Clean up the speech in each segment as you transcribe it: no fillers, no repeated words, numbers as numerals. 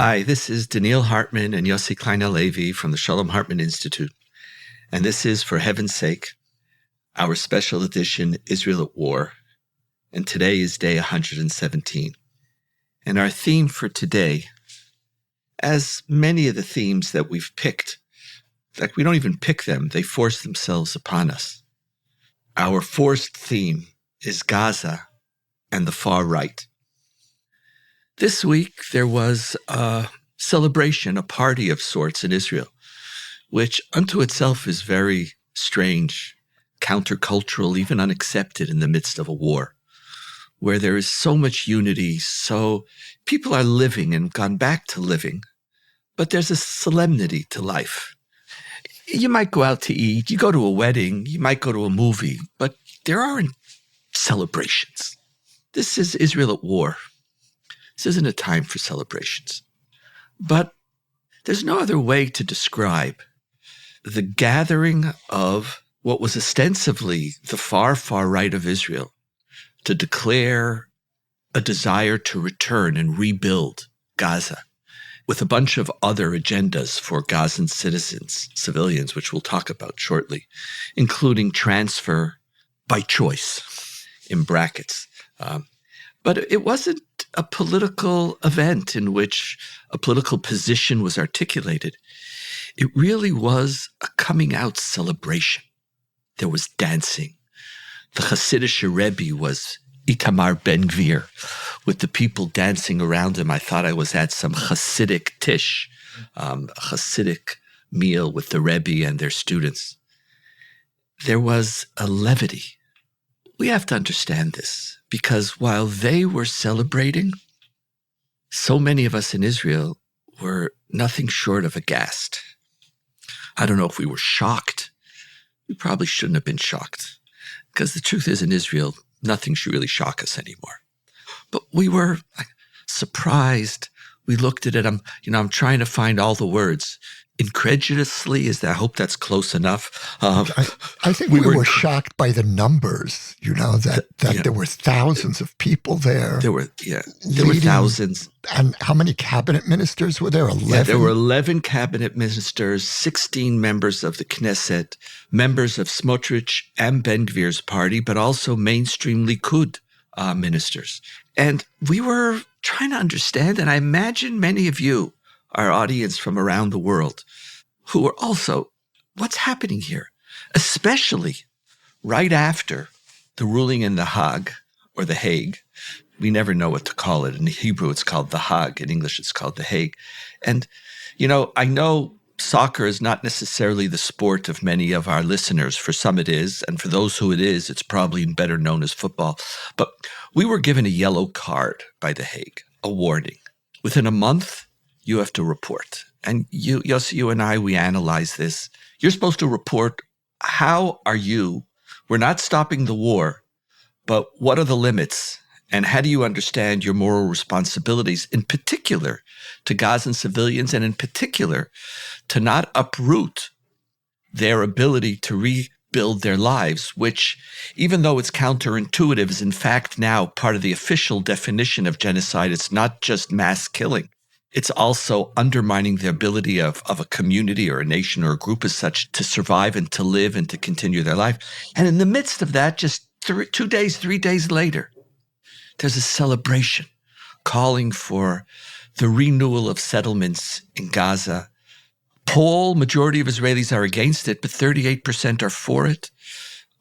Hi, this is Donniel Hartman and Yossi Klein Halevi from the Shalom Hartman Institute. And this is, for heaven's sake, our special edition, Israel at War. And today is day 117. And our theme for today, as many of the themes that we've picked, in fact, we don't even pick them, they force themselves upon us. Our forced theme is Gaza and the far right. This week, there was a celebration, a party of sorts in Israel, which unto itself is very strange, countercultural, even unaccepted in the midst of a war, where there is so much unity, so people are living and gone back to living, but there's a solemnity to life. You might go out to eat, you go to a wedding, you might go to a movie, but there aren't celebrations. This is Israel at war. This isn't a time for celebrations. But there's no other way to describe the gathering of what was ostensibly the far, far right of Israel to declare a desire to return and rebuild Gaza with a bunch of other agendas for Gazan citizens, civilians, which we'll talk about shortly, including transfer by choice, in brackets. But it wasn't a political event in which a political position was articulated. It really was a coming out celebration. There was dancing. The Hasidic Rebbe was Itamar Ben-Gvir, with the people dancing around him. I thought I was at some Hasidic tish, a Hasidic meal with the Rebbe and their students. There was a levity. We have to understand this, because while they were celebrating, so many of us in Israel were nothing short of aghast. I don't know if we were shocked. We probably shouldn't have been shocked, because the truth is, in Israel, nothing should really shock us anymore. But we were surprised. We looked at it. I'm trying to find all the words. Incredulously, I hope that's close enough. I think we were shocked by the numbers, that there were thousands of people there. There were thousands. And how many cabinet ministers were there? 11? Yeah, there were 11 cabinet ministers, 16 members of the Knesset, members of Smotrich and Ben-Gvir's party, but also mainstream Likud ministers. And we were trying to understand, and I imagine many of you, our audience from around the world, who are also, what's happening here? Especially right after the ruling in the Hague, or the Hague. We never know what to call it. In Hebrew, it's called the Hague. In English, it's called the Hague. And, I know soccer is not necessarily the sport of many of our listeners. For some it is, and for those who it is, it's probably better known as football. But we were given a yellow card by the Hague, a warning. Within a month, you have to report. And Yossi, you and I, we analyze this. You're supposed to report, how are you? We're not stopping the war, but what are the limits? And how do you understand your moral responsibilities, in particular to Gazan civilians, and in particular to not uproot their ability to rebuild their lives, which, even though it's counterintuitive, is in fact now part of the official definition of genocide. It's not just mass killing. It's also undermining the ability of a community or a nation or a group as such to survive and to live and to continue their life. And in the midst of that, just 3 days later, there's a celebration calling for the renewal of settlements in Gaza. Majority of Israelis are against it, but 38% are for it.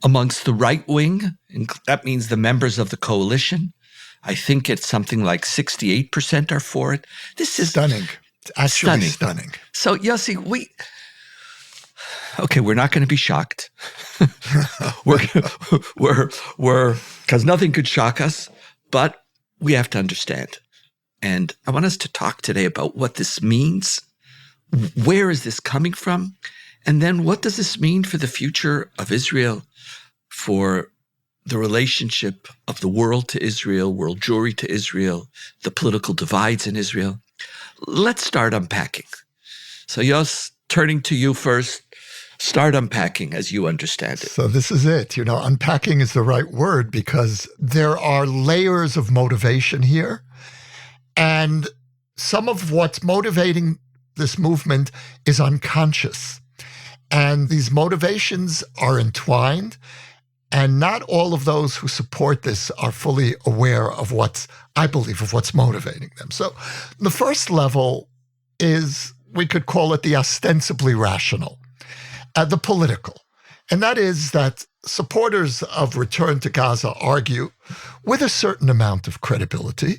Amongst the right wing, that means the members of the coalition, I think it's something like 68% are for it. This is stunning. It's actually stunning. So, Yossi, we're not going to be shocked. we're because nothing could shock us, but we have to understand. And I want us to talk today about what this means. Where is this coming from? And then what does this mean for the future of Israel, for the relationship of the world to Israel, world Jewry to Israel, the political divides in Israel? Let's start unpacking. So, Yos, turning to you first, start unpacking as you understand it. So this is it. Unpacking is the right word, because there are layers of motivation here. And some of what's motivating this movement is unconscious. And these motivations are entwined. And not all of those who support this are fully aware of what's motivating them. So the first level is, we could call it the ostensibly rational, the political. And that is that supporters of return to Gaza argue with a certain amount of credibility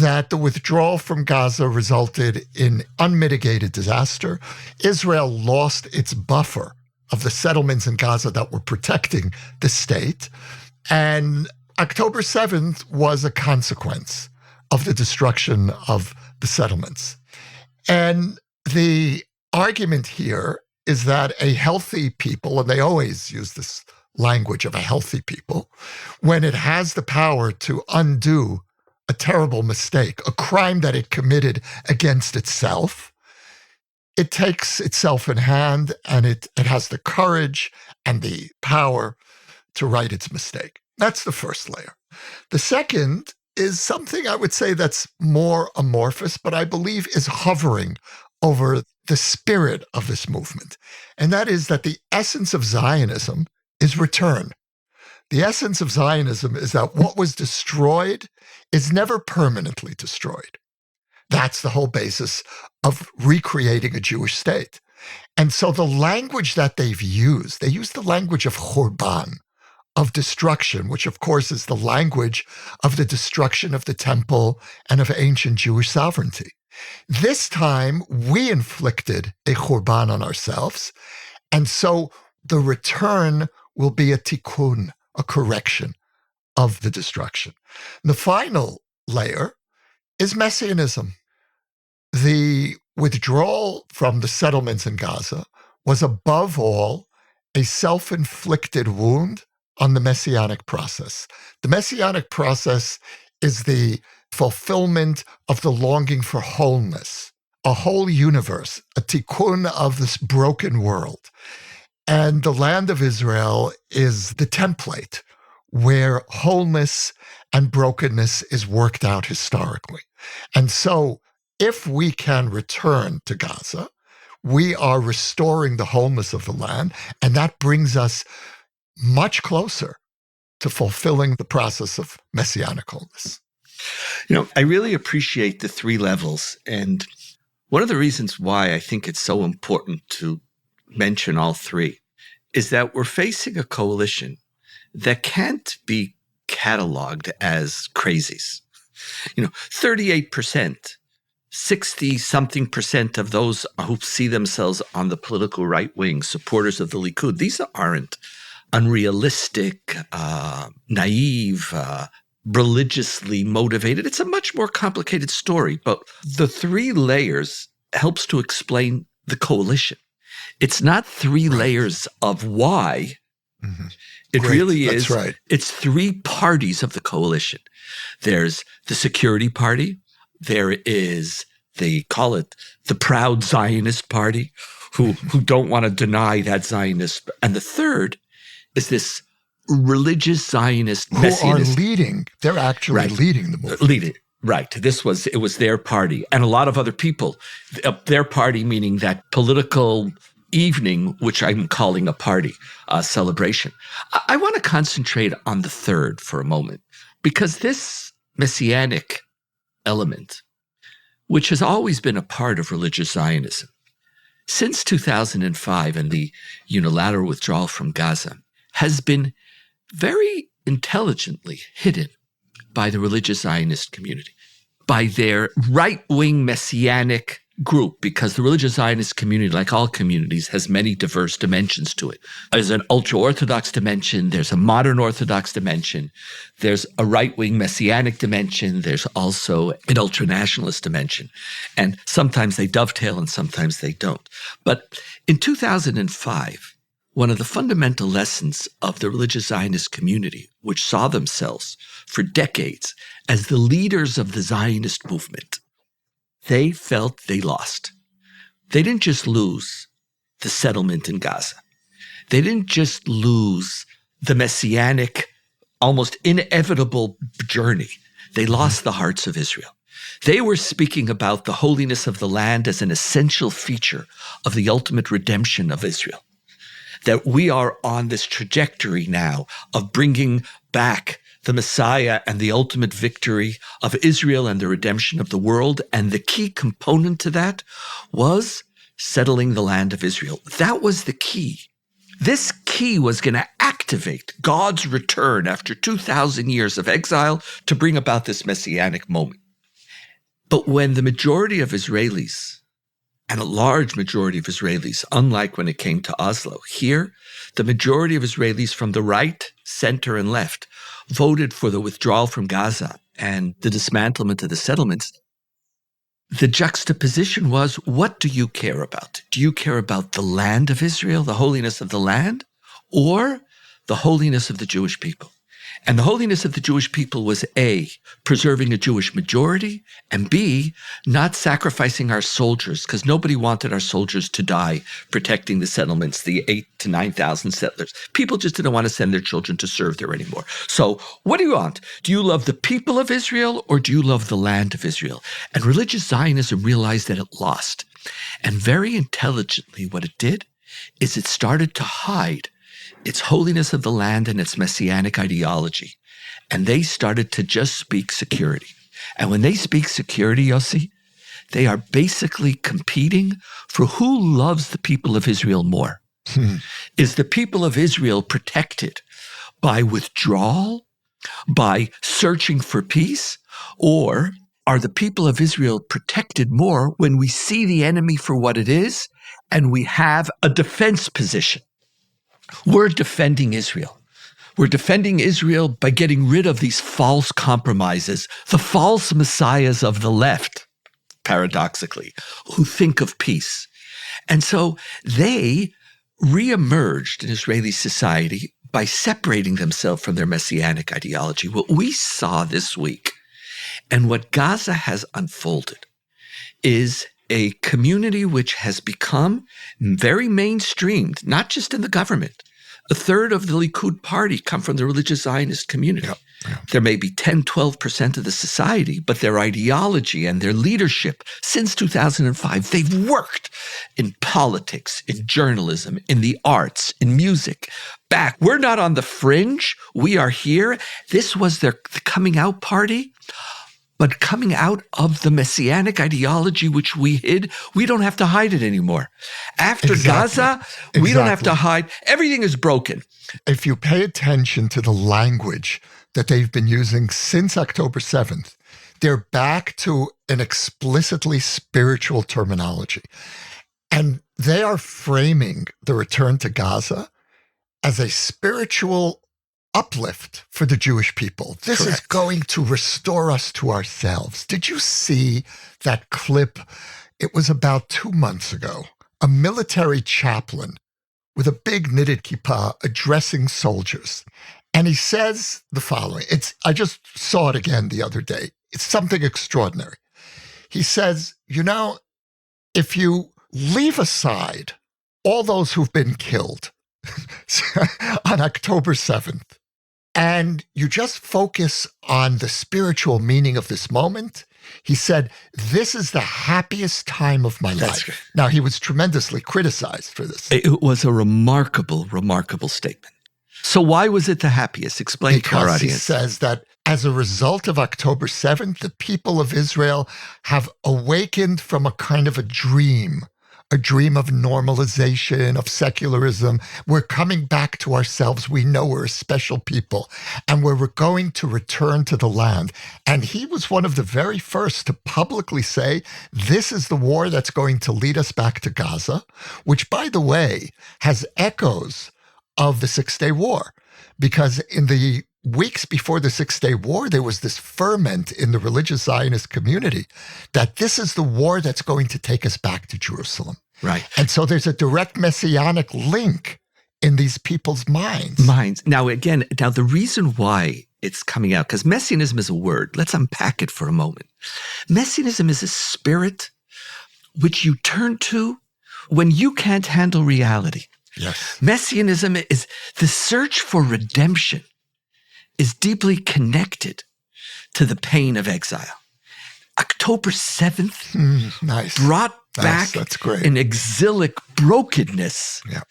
that the withdrawal from Gaza resulted in unmitigated disaster. Israel lost its buffer of the settlements in Gaza that were protecting the state. And October 7th was a consequence of the destruction of the settlements. And the argument here is that a healthy people, and they always use this language of a healthy people, when it has the power to undo a terrible mistake, a crime that it committed against itself, it takes itself in hand, and it has the courage and the power to right its mistake. That's the first layer. The second is something I would say that's more amorphous, but I believe is hovering over the spirit of this movement. And that is that the essence of Zionism is return. The essence of Zionism is that what was destroyed is never permanently destroyed. That's the whole basis of recreating a Jewish state. And so the language that they use the language of Churban, of destruction, which of course is the language of the destruction of the temple and of ancient Jewish sovereignty. This time, we inflicted a Churban on ourselves, and so the return will be a tikkun, a correction of the destruction. The final layer is Messianism. The withdrawal from the settlements in Gaza was above all a self-inflicted wound on the Messianic process. The Messianic process is the fulfillment of the longing for wholeness, a whole universe, a tikkun of this broken world. And the land of Israel is the template where wholeness and brokenness is worked out historically. And so if we can return to Gaza, we are restoring the wholeness of the land, and that brings us much closer to fulfilling the process of messianic wholeness. I really appreciate the three levels. And one of the reasons why I think it's so important to mention all three is that we're facing a coalition that can't be cataloged as crazies. 38%, 60-something percent of those who see themselves on the political right wing, supporters of the Likud, these aren't unrealistic, naive, religiously motivated. It's a much more complicated story, but the three layers helps to explain the coalition. It's not three layers of why. Mm-hmm. It really is. That's right. It's three parties of the coalition. There's the Security Party. There is, they call it the Proud Zionist Party, who don't want to deny that Zionist. And the third is this religious Zionist messianist. Who are leading. They're actually leading the movement. Right. It was their party. And a lot of other people, their party meaning that political evening, which I'm calling a party, celebration. I want to concentrate on the third for a moment, because this messianic element, which has always been a part of religious Zionism, since 2005 and the unilateral withdrawal from Gaza, has been very intelligently hidden by the religious Zionist community, by their right-wing messianic group, because the religious Zionist community, like all communities, has many diverse dimensions to it. There's an ultra-Orthodox dimension, there's a modern Orthodox dimension, there's a right-wing messianic dimension, there's also an ultra-nationalist dimension. And sometimes they dovetail and sometimes they don't. But in 2005, one of the fundamental lessons of the religious Zionist community, which saw themselves for decades as the leaders of the Zionist movement, they felt they lost. They didn't just lose the settlement in Gaza. They didn't just lose the messianic, almost inevitable journey. They lost the hearts of Israel. They were speaking about the holiness of the land as an essential feature of the ultimate redemption of Israel. That we are on this trajectory now of bringing back the Messiah and the ultimate victory of Israel and the redemption of the world. And the key component to that was settling the land of Israel. That was the key. This key was going to activate God's return after 2,000 years of exile to bring about this messianic moment. But when the majority of Israelis, and a large majority of Israelis, unlike when it came to Oslo, here, the majority of Israelis from the right, center, and left voted for the withdrawal from Gaza and the dismantlement of the settlements, the juxtaposition was, what do you care about? Do you care about the land of Israel, the holiness of the land, or the holiness of the Jewish people? And the holiness of the Jewish people was A, preserving a Jewish majority, and B, not sacrificing our soldiers, because nobody wanted our soldiers to die protecting the settlements, the 8,000 to 9,000 settlers. People just didn't want to send their children to serve there anymore. So what do you want? Do you love the people of Israel, or do you love the land of Israel? And religious Zionism realized that it lost. And very intelligently, what it did is it started to hide its holiness of the land and its messianic ideology. And they started to just speak security. And when they speak security, Yossi, they are basically competing for who loves the people of Israel more. Is the people of Israel protected by withdrawal, by searching for peace, or are the people of Israel protected more when we see the enemy for what it is and we have a defense position? We're defending Israel. We're defending Israel by getting rid of these false compromises, the false messiahs of the left, paradoxically, who think of peace. And so they reemerged in Israeli society by separating themselves from their messianic ideology. What we saw this week and what Gaza has unfolded is a community which has become very mainstreamed, not just in the government. A third of the Likud party come from the religious Zionist community. There may be 10, 12% of the society, but their ideology and their leadership since 2005, they've worked in politics, in journalism, in the arts, in music. Back, we're not on the fringe. We are here. This was their coming out party. But coming out of the messianic ideology which we hid, we don't have to hide it anymore. After Gaza, we don't have to hide. Everything is broken. If you pay attention to the language that they've been using since October 7th, they're back to an explicitly spiritual terminology. And they are framing the return to Gaza as a spiritual uplift for the Jewish people. This is going to restore us to ourselves. Did you see that clip? It was about 2 months ago. A military chaplain with a big knitted kippah addressing soldiers. And he says the following. I just saw it again the other day. It's something extraordinary. He says, if you leave aside all those who've been killed on October 7th, and you just focus on the spiritual meaning of this moment, he said, this is the happiest time of my life. Right. Now, he was tremendously criticized for this. It was a remarkable, remarkable statement. So why was it the happiest? Explain to our audience. Because he says that as a result of October 7th, the people of Israel have awakened from a kind of a dream of normalization, of secularism. We're coming back to ourselves. We know we're a special people, and we're going to return to the land. And he was one of the very first to publicly say, this is the war that's going to lead us back to Gaza, which, by the way, has echoes of the Six-Day War, because in the weeks before the Six-Day War, there was this ferment in the religious Zionist community that this is the war that's going to take us back to Jerusalem. Right. And so there's a direct messianic link in these people's minds. Now, the reason why it's coming out, because messianism is a word. Let's unpack it for a moment. Messianism is a spirit which you turn to when you can't handle reality. Yes. Messianism is the search for redemption, is deeply connected to the pain of exile. October 7th Nice. brought back That's great. an exilic brokenness. Yeah.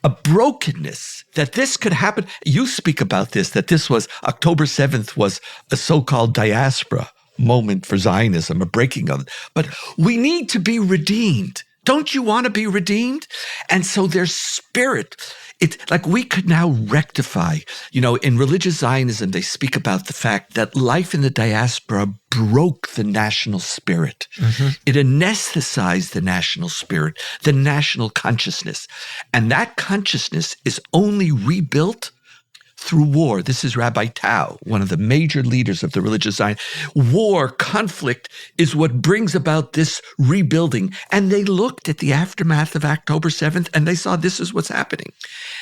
A brokenness that this could happen. You speak about this, that this was October 7th was a so-called diaspora moment for Zionism, a breaking of it. But we need to be redeemed. Don't you want to be redeemed? And so their spirit, it's like we could now rectify, in religious Zionism, they speak about the fact that life in the diaspora broke the national spirit. Mm-hmm. It anesthetized the national spirit, the national consciousness. And that consciousness is only rebuilt through war. This is Rabbi Tao, one of the major leaders of the religious Zion. War, conflict is what brings about this rebuilding. And they looked at the aftermath of October 7th and they saw this is what's happening.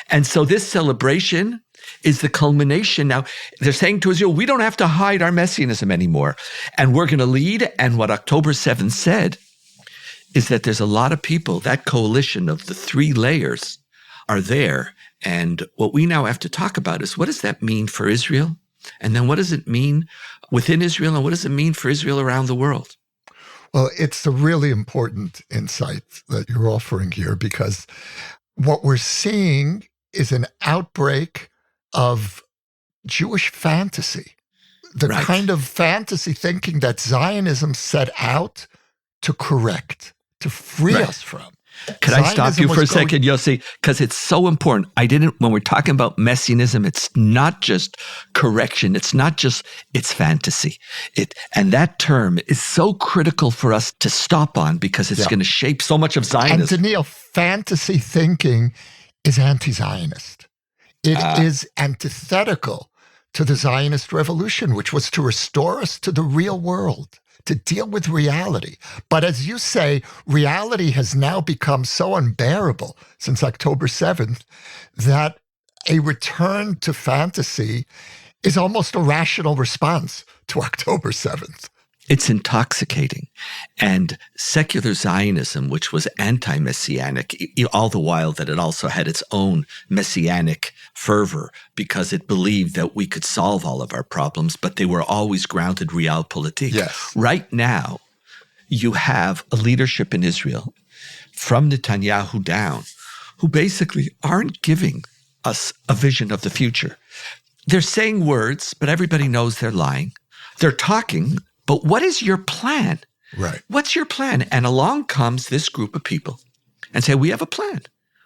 And so this celebration is the culmination. Now, they're saying to Israel, we don't have to hide our messianism anymore. And we're going to lead. And what October 7th said is that there's a lot of people, that coalition of the three layers are there. And what we now have to talk about is what does that mean for Israel? And then what does it mean within Israel? And what does it mean for Israel around the world? Well, it's a really important insight that you're offering here, because what we're seeing is an outbreak of Jewish fantasy, the Right. kind of fantasy thinking that Zionism set out to correct, to free Right. us from. Could I stop you for a second, Yossi? Because it's so important. When we're talking about messianism, it's not just correction. It's not just, it's fantasy. And that term is so critical for us to stop on because it's going to shape so much of Zionism. And Donniel, fantasy thinking is anti-Zionist. It is antithetical to the Zionist revolution, which was to restore us to the real world, to deal with reality. But as you say, reality has now become so unbearable since October 7th that a return to fantasy is almost a rational response to October 7th. It's intoxicating. And secular Zionism, which was anti-messianic, all the while that it also had its own messianic fervor because it believed that we could solve all of our problems, but they were always grounded realpolitik. Yes. Right now, you have a leadership in Israel from Netanyahu down who basically aren't giving us a vision of the future. They're saying words, but everybody knows they're lying. They're talking, but what is your plan? Right. What's your plan? And along comes this group of people and say, we have a plan.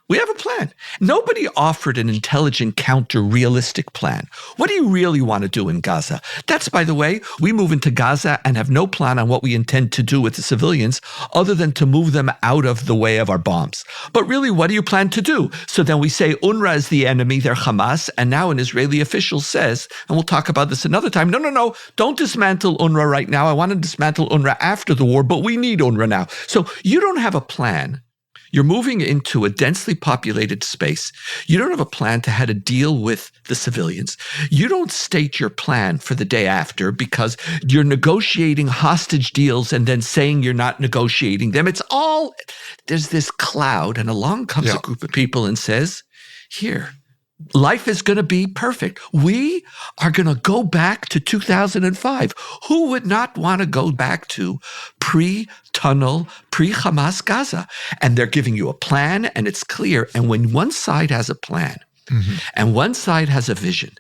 We have a plan. Nobody offered an intelligent, counter-realistic plan. What do you really want to do in Gaza? That's, by the way, we move into Gaza and have no plan on what we intend to do with the civilians other than to move them out of the way of our bombs. But really, what do you plan to do? So then we say UNRWA is the enemy, they're Hamas, and now an Israeli official says, and we'll talk about this another time, no, don't dismantle UNRWA right now. I want to dismantle UNRWA after the war, but we need UNRWA now. So you don't have a plan. You're moving into a densely populated space. You don't have a plan to how to deal with the civilians. You don't state your plan for the day after because you're negotiating hostage deals and then saying you're not negotiating them. It's all, there's this cloud, and along comes a group of people and says, here, life is going to be perfect. We are going to go back to 2005. Who would not want to go back to pre-tunnel, pre-Hamas Gaza? And they're giving you a plan, and it's clear. And when one side has a plan, and one side has a vision,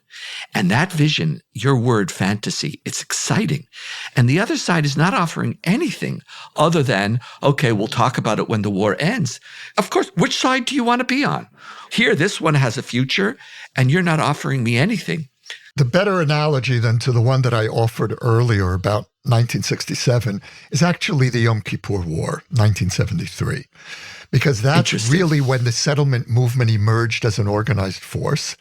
and that vision, your word, fantasy, it's exciting. And the other side is not offering anything other than, okay, we'll talk about it when the war ends. Of course, which side do you want to be on? Here, this one has a future, and you're not offering me anything. The better analogy than to the one that I offered earlier about 1967 is actually the Yom Kippur War, 1973. Because that's really when the settlement movement emerged as an organized force.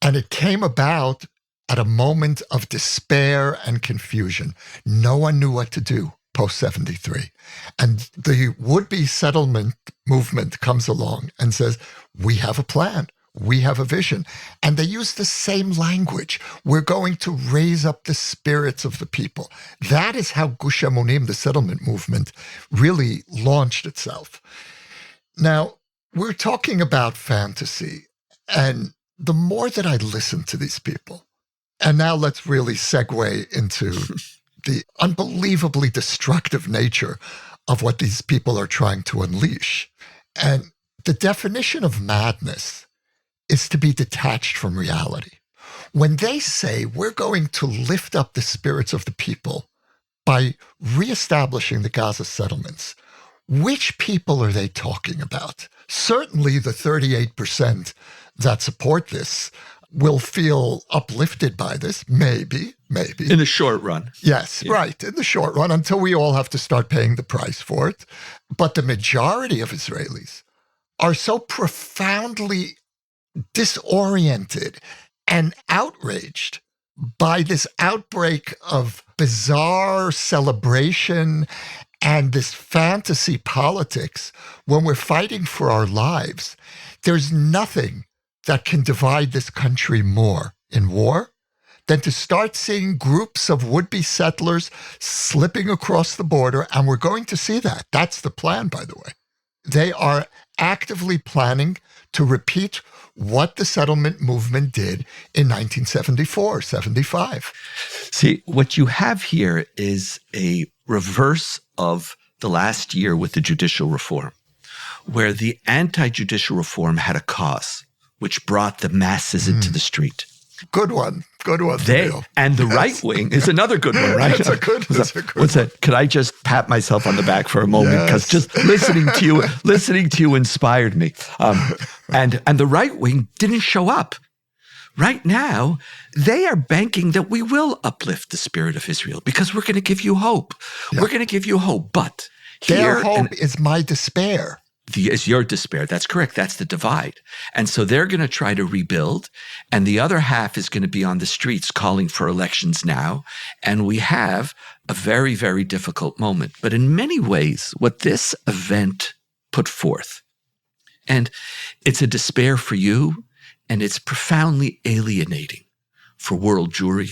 And it came about at a moment of despair and confusion. No one knew what to do post-73. And the would-be settlement movement comes along and says, we have a plan. We have a vision. And they use the same language. We're going to raise up the spirits of the people. That is how Gush Emunim, the settlement movement, really launched itself. Now, we're talking about fantasy, and the more that I listen to these people, and now let's really segue into the unbelievably destructive nature of what these people are trying to unleash. And the definition of madness is to be detached from reality. When they say we're going to lift up the spirits of the people by reestablishing the Gaza settlements, which people are they talking about? Certainly the 38% that support this will feel uplifted by this, maybe. In the short run. Yes, yeah. Right, in the short run, until we all have to start paying the price for it. But the majority of Israelis are so profoundly disoriented and outraged by this outbreak of bizarre celebration and this fantasy politics when we're fighting for our lives. There's nothing that can divide this country more in war than to start seeing groups of would-be settlers slipping across the border, and we're going to see that. That's the plan, by the way. They are actively planning to repeat what the settlement movement did in 1974, 75. See, what you have here is a reverse of the last year with the judicial reform, where the anti-judicial reform had a cause, which brought the masses into the street. Good one. And the right wing is another good one, right? That's a good What's that? Could I just pat myself on the back for a moment? Because just listening to you inspired me. And the right wing didn't show up. Right now, they are banking that we will uplift the spirit of Israel because we're going to give you hope. Yeah. We're going to give you hope. But their hope is my despair. Is your despair. That's correct. That's the divide. And so they're going to try to rebuild, and the other half is going to be on the streets calling for elections now. And we have a very, very difficult moment. But in many ways, what this event put forth, and it's a despair for you, and it's profoundly alienating for world Jewry.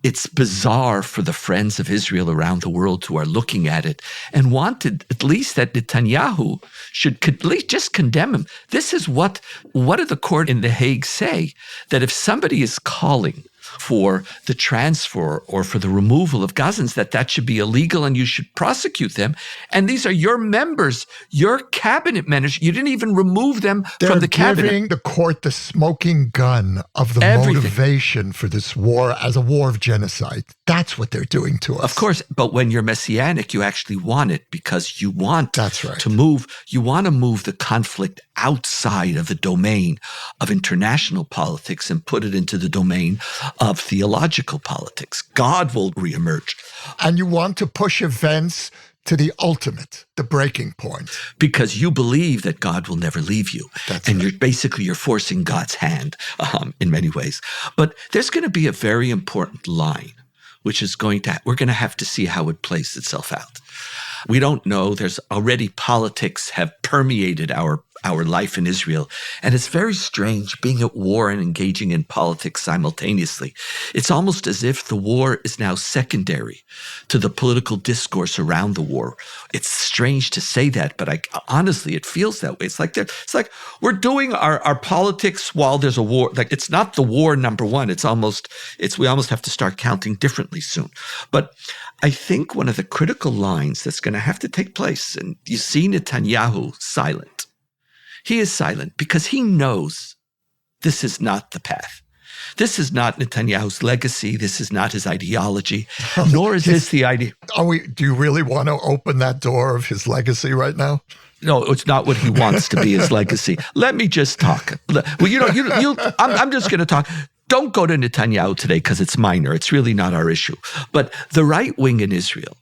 It's bizarre for the friends of Israel around the world who are looking at it and wanted at least that Netanyahu should at least just condemn him. This is what did the court in The Hague say? That if somebody is calling for the transfer or for the removal of Gazans, that should be illegal and you should prosecute them. And these are your members, your cabinet members. You didn't even remove them from the cabinet. They're giving the court the smoking gun of the motivation for this war as a war of genocide. That's what they're doing to us. Of course, but when you're messianic, you actually want it because you want to move. You want to move the conflict outside of the domain of international politics and put it into the domain of theological politics. God will reemerge. And you want to push events to the ultimate, the breaking point. Because you believe that God will never leave you. You're forcing God's hand in many ways. But there's going to be a very important line, which is we're going to have to see how it plays itself out. We don't know. There's already politics have permeated our life in Israel. And it's very strange being at war and engaging in politics simultaneously. It's almost as if the war is now secondary to the political discourse around the war. It's strange to say that, but honestly, it feels that way. It's like we're doing our politics while there's a war. Like it's not the war number one. We almost have to start counting differently soon. But I think one of the critical lines that's going to have to take place, and you see Netanyahu silent. He is silent because he knows this is not the path. This is not Netanyahu's legacy. This is not his ideology, nor is this the idea. Do you really want to open that door of his legacy right now? No, it's not what he wants to be his legacy. Let me just talk. Well, I'm just going to talk. Don't go to Netanyahu today because it's minor. It's really not our issue. But the right wing in Israel,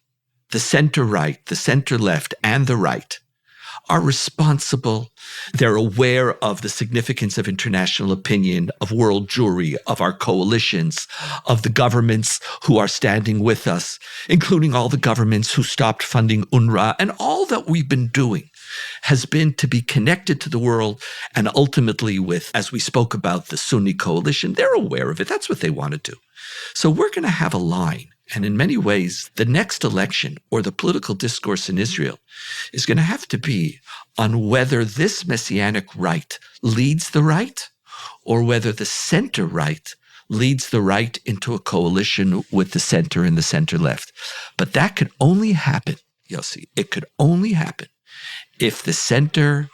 the center right, the center left, and the right are responsible. They're aware of the significance of international opinion, of world Jewry, of our coalitions, of the governments who are standing with us, including all the governments who stopped funding UNRWA. And all that we've been doing has been to be connected to the world and ultimately with, as we spoke about, the Sunni coalition. They're aware of it. That's what they want to do. So we're going to have a line. And in many ways, the next election or the political discourse in Israel is going to have to be on whether this messianic right leads the right or whether the center right leads the right into a coalition with the center and the center left. But that could only happen, Yossi, it could only happen if the center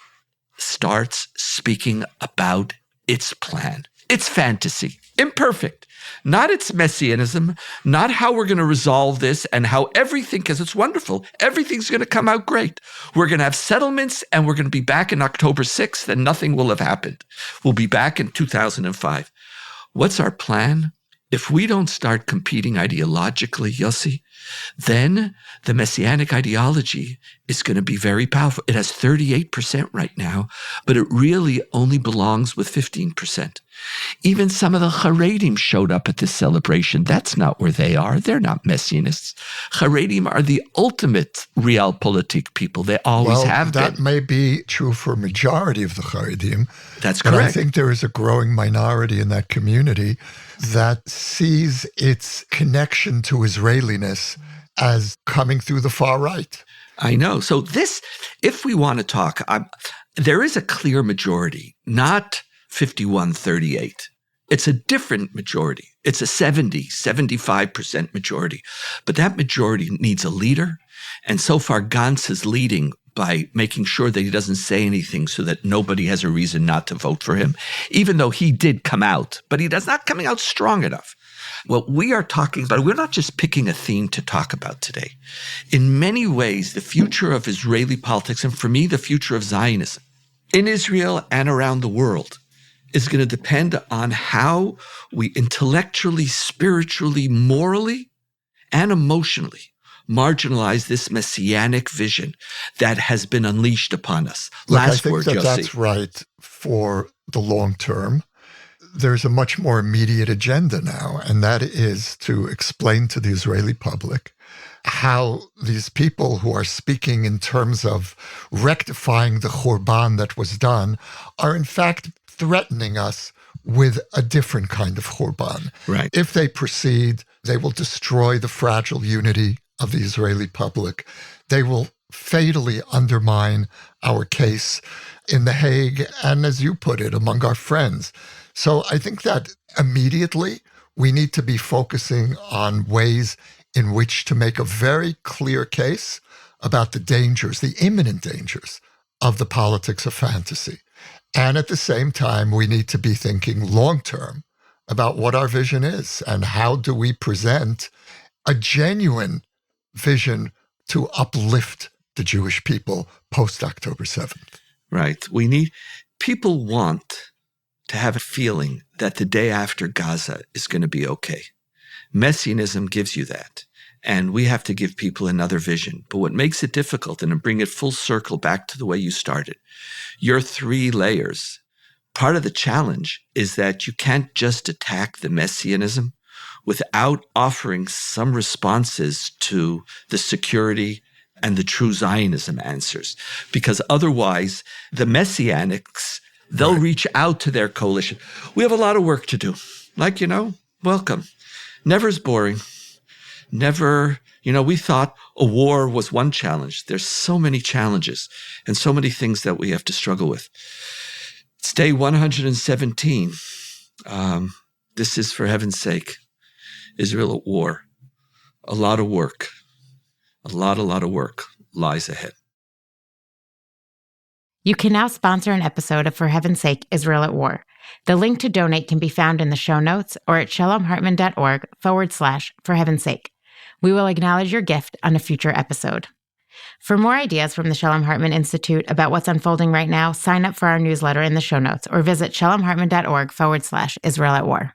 starts speaking about its plan, its fantasy, imperfect, not its messianism, not how we're going to resolve this and how everything, because it's wonderful, everything's going to come out great. We're going to have settlements and we're going to be back in October 6th and nothing will have happened. We'll be back in 2005. What's our plan? If we don't start competing ideologically, Yossi, then the messianic ideology is going to be very powerful. It has 38% right now, but it really only belongs with 15%. Even some of the Haredim showed up at this celebration. That's not where they are. They're not messianists. Haredim are the ultimate realpolitik people. They always have been. That may be true for a majority of the Haredim. That's but correct. I think there is a growing minority in that community that sees its connection to Israeliness as coming through the far right. I know. So this, if we want to talk, there is a clear majority, not 51-38. It's a different majority. It's a 75% majority. But that majority needs a leader. And so far, Gantz is leading by making sure that he doesn't say anything so that nobody has a reason not to vote for him, even though he did come out, but he does not coming out strong enough. What we are talking about, we're not just picking a theme to talk about today. In many ways, the future of Israeli politics, and for me, the future of Zionism in Israel and around the world, is going to depend on how we intellectually, spiritually, morally, and emotionally marginalize this messianic vision that has been unleashed upon us. Last word, Yossi. That's right for the long term. There's a much more immediate agenda now, and that is to explain to the Israeli public how these people who are speaking in terms of rectifying the Churban that was done are in fact threatening us with a different kind of Churban. Right. If they proceed, they will destroy the fragile unity of the Israeli public. They will fatally undermine our case in the Hague and, as you put it, among our friends. So I think that immediately we need to be focusing on ways in which to make a very clear case about the dangers, the imminent dangers of the politics of fantasy. And at the same time, we need to be thinking long-term about what our vision is and how do we present a genuine vision to uplift the Jewish people post-October 7th. Right. People want to have a feeling that the day after Gaza is going to be okay. Messianism gives you that. And we have to give people another vision. But what makes it difficult, and to bring it full circle back to the way you started, your 3 layers, part of the challenge is that you can't just attack the messianism without offering some responses to the security and the true Zionism answers. Because otherwise, the messianics, they'll reach out to their coalition. We have a lot of work to do. Welcome. Never is boring. Never, we thought a war was one challenge. There's so many challenges and so many things that we have to struggle with. It's day 117. This is, for heaven's sake, Israel at war. A lot of work. A lot of work lies ahead. You can now sponsor an episode of For Heaven's Sake, Israel at War. The link to donate can be found in the show notes or at shalomhartman.org/For Heaven's Sake. We will acknowledge your gift on a future episode. For more ideas from the Shalom Hartman Institute about what's unfolding right now, sign up for our newsletter in the show notes or visit shalomhartman.org/Israel at War.